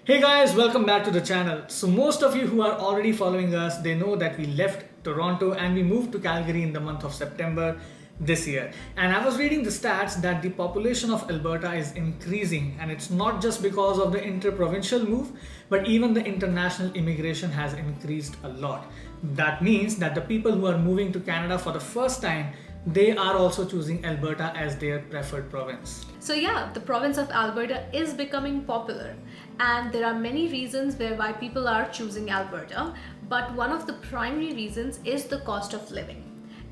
Hey guys, welcome back to the channel. So most of you who are already following us, they know that we left Toronto and we moved to Calgary in the month of September this year. And I was reading the stats that the population of Alberta is increasing, and it's not just because of the interprovincial move, but even the international immigration has increased a lot. That means that the people who are moving to Canada for the first time, they are also choosing Alberta as their preferred province. So yeah, the province of Alberta is becoming popular, and there are many reasons why people are choosing Alberta, but one of the primary reasons is the cost of living.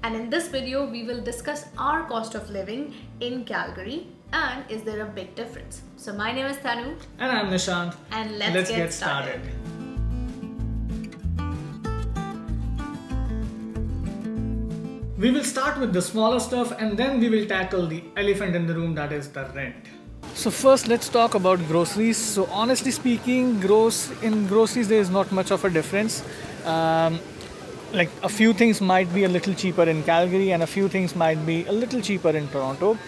And in this video, we will discuss our cost of living in Calgary and is there a big difference. So my name is Tanu. And I'm Nishant. And let's get started. We will start with the smaller stuff and then we will tackle the elephant in the room, that is the rent. So first let's talk about groceries. So honestly speaking, in groceries there is not much of a difference. Like a few things might be a little cheaper in Calgary and a few things might be a little cheaper in Toronto.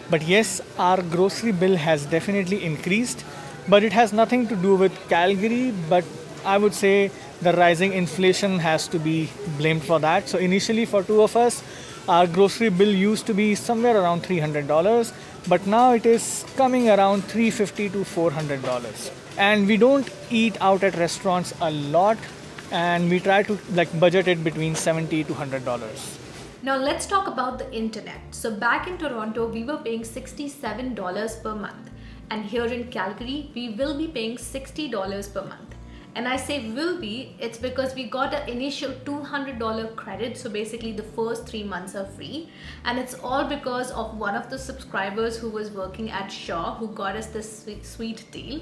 But yes, our grocery bill has definitely increased, but it has nothing to do with Calgary, but I would say the rising inflation has to be blamed for that. So initially for two of us, our grocery bill used to be somewhere around $300, but now it is coming around $350 to $400. And we don't eat out at restaurants a lot, and we try to budget it between $70 to $100. Now let's talk about the internet. So back in Toronto, we were paying $67 per month, and here in Calgary, we will be paying $60 per month. And I say will be, it's because we got an initial $200 credit. So basically the first 3 months are free. And it's all because of one of the subscribers who was working at Shaw who got us this sweet deal.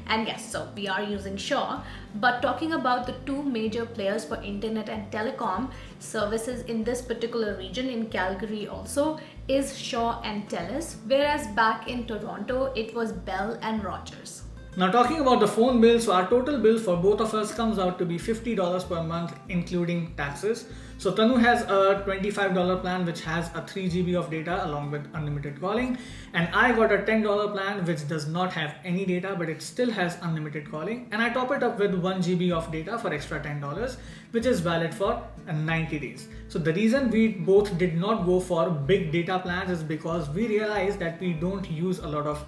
And yes, so we are using Shaw. But talking about the two major players for internet and telecom services in this particular region in Calgary also is Shaw and Telus. Whereas back in Toronto, it was Bell and Rogers. Now talking about the phone bill, so our total bill for both of us comes out to be $50 per month including taxes. So Tanu has a $25 plan which has a 3 GB of data along with unlimited calling, and I got a $10 plan which does not have any data but it still has unlimited calling, and I top it up with 1 GB of data for extra $10 which is valid for 90 days. So the reason we both did not go for big data plans is because we realized that we don't use a lot of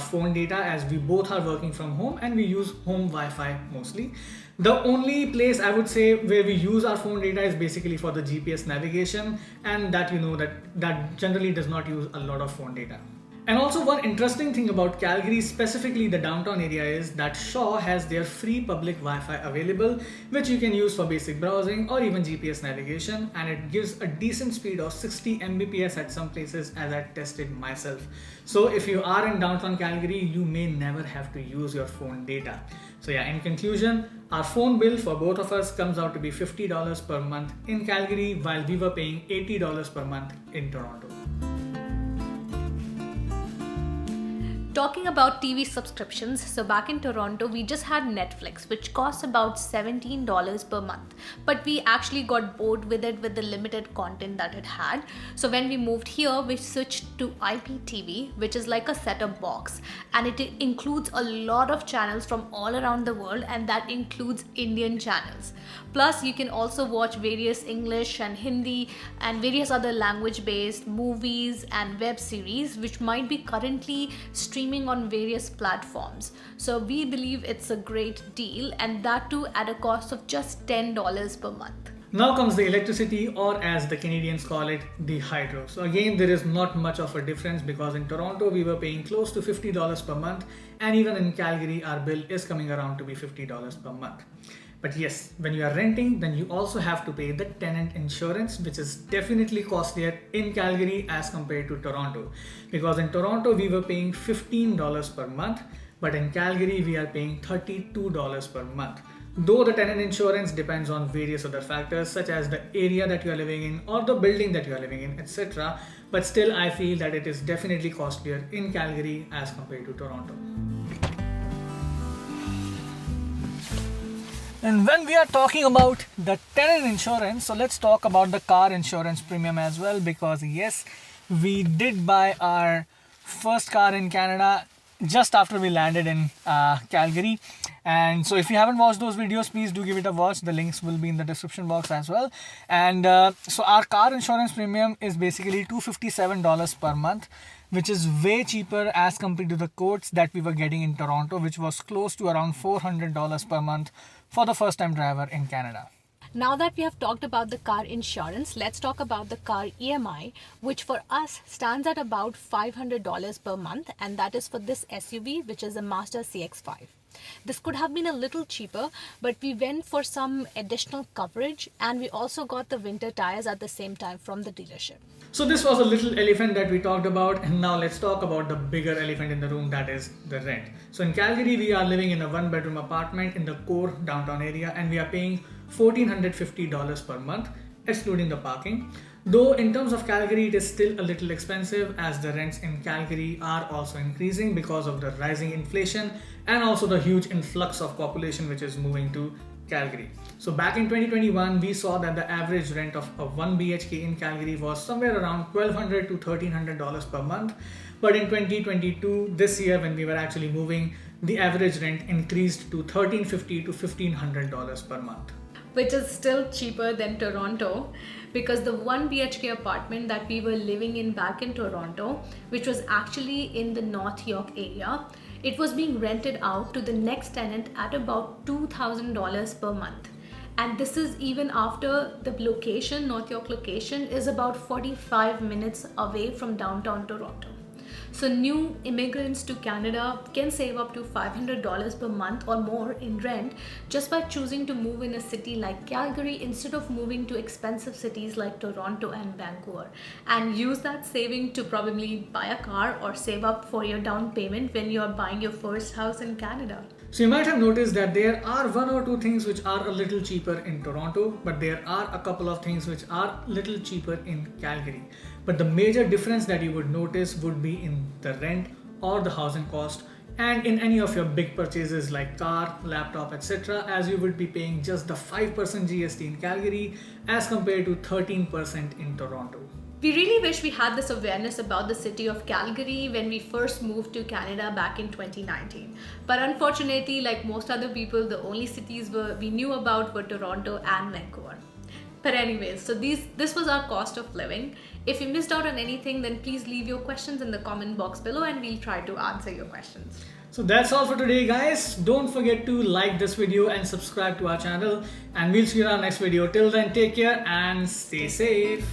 phone data as we both are working from home and we use home Wi-Fi mostly. The only place I would say where we use our phone data is basically for the GPS navigation, and that that generally does not use a lot of phone data. And also one interesting thing about Calgary, specifically the downtown area, is that Shaw has their free public Wi-Fi available which you can use for basic browsing or even GPS navigation, and it gives a decent speed of 60 Mbps at some places as I tested myself. So if you are in downtown Calgary, you may never have to use your phone data. So yeah, in conclusion, our phone bill for both of us comes out to be $50 per month in Calgary while we were paying $80 per month in Toronto. Talking about TV subscriptions, so back in Toronto, we just had Netflix, which costs about $17 per month. But we actually got bored with it with the limited content that it had. So when we moved here, we switched to IPTV, which is like a set-top box. And it includes a lot of channels from all around the world, and that includes Indian channels. Plus, you can also watch various English and Hindi and various other language-based movies and web series, which might be currently streaming on various platforms. So we believe it's a great deal, and that too at a cost of just $10 per month. Now comes the electricity, or as the Canadians call it, the hydro. So again, there is not much of a difference because in Toronto we were paying close to $50 per month, and even in Calgary our bill is coming around to be $50 per month. But yes, when you are renting, then you also have to pay the tenant insurance, which is definitely costlier in Calgary as compared to Toronto. Because in Toronto, we were paying $15 per month, but in Calgary, we are paying $32 per month. Though the tenant insurance depends on various other factors such as the area that you are living in or the building that you are living in, etc. But still, I feel that it is definitely costlier in Calgary as compared to Toronto. And when we are talking about the tenant insurance, so let's talk about the car insurance premium as well, because yes, we did buy our first car in Canada just after we landed in Calgary. And so if you haven't watched those videos, please do give it a watch. The links will be in the description box as well. And so our car insurance premium is basically $257 per month, which is way cheaper as compared to the quotes that we were getting in Toronto, which was close to around $400 per month for the first time driver in Canada. Now that we have talked about the car insurance, let's talk about the car EMI, which for us stands at about $500 per month, and that is for this SUV, which is a Mazda CX-5. This could have been a little cheaper, but we went for some additional coverage, and we also got the winter tires at the same time from the dealership. So this was a little elephant that we talked about, and now let's talk about the bigger elephant in the room, that is the rent. So in Calgary, we are living in a one-bedroom apartment in the core downtown area, and we are paying $1,450 per month, excluding the parking. Though in terms of Calgary, it is still a little expensive, as the rents in Calgary are also increasing because of the rising inflation and also the huge influx of population which is moving to Calgary. So back in 2021, we saw that the average rent of a 1 BHK in Calgary was somewhere around $1,200 to $1,300 per month. But in 2022, this year when we were actually moving, the average rent increased to $1,350 to $1,500 per month. Which is still cheaper than Toronto, because the 1 BHK apartment that we were living in back in Toronto, which was actually in the North York area, it was being rented out to the next tenant at about $2,000 per month. And this is even after the location, North York location, is about 45 minutes away from downtown Toronto. So new immigrants to Canada can save up to $500 per month or more in rent just by choosing to move in a city like Calgary instead of moving to expensive cities like Toronto and Vancouver, and use that saving to probably buy a car or save up for your down payment when you are buying your first house in Canada. So you might have noticed that there are one or two things which are a little cheaper in Toronto, but there are a couple of things which are a little cheaper in Calgary. But the major difference that you would notice would be in the rent or the housing cost, and in any of your big purchases like car, laptop, etc., as you would be paying just the 5% GST in Calgary as compared to 13% in Toronto. We really wish we had this awareness about the city of Calgary when we first moved to Canada back in 2019. But unfortunately, like most other people, the only cities we knew about were Toronto and Vancouver. But anyways, so this was our cost of living. If you missed out on anything, then please leave your questions in the comment box below and we'll try to answer your questions. So that's all for today, guys. Don't forget to like this video and subscribe to our channel, and we'll see you in our next video. Till then, take care and stay safe.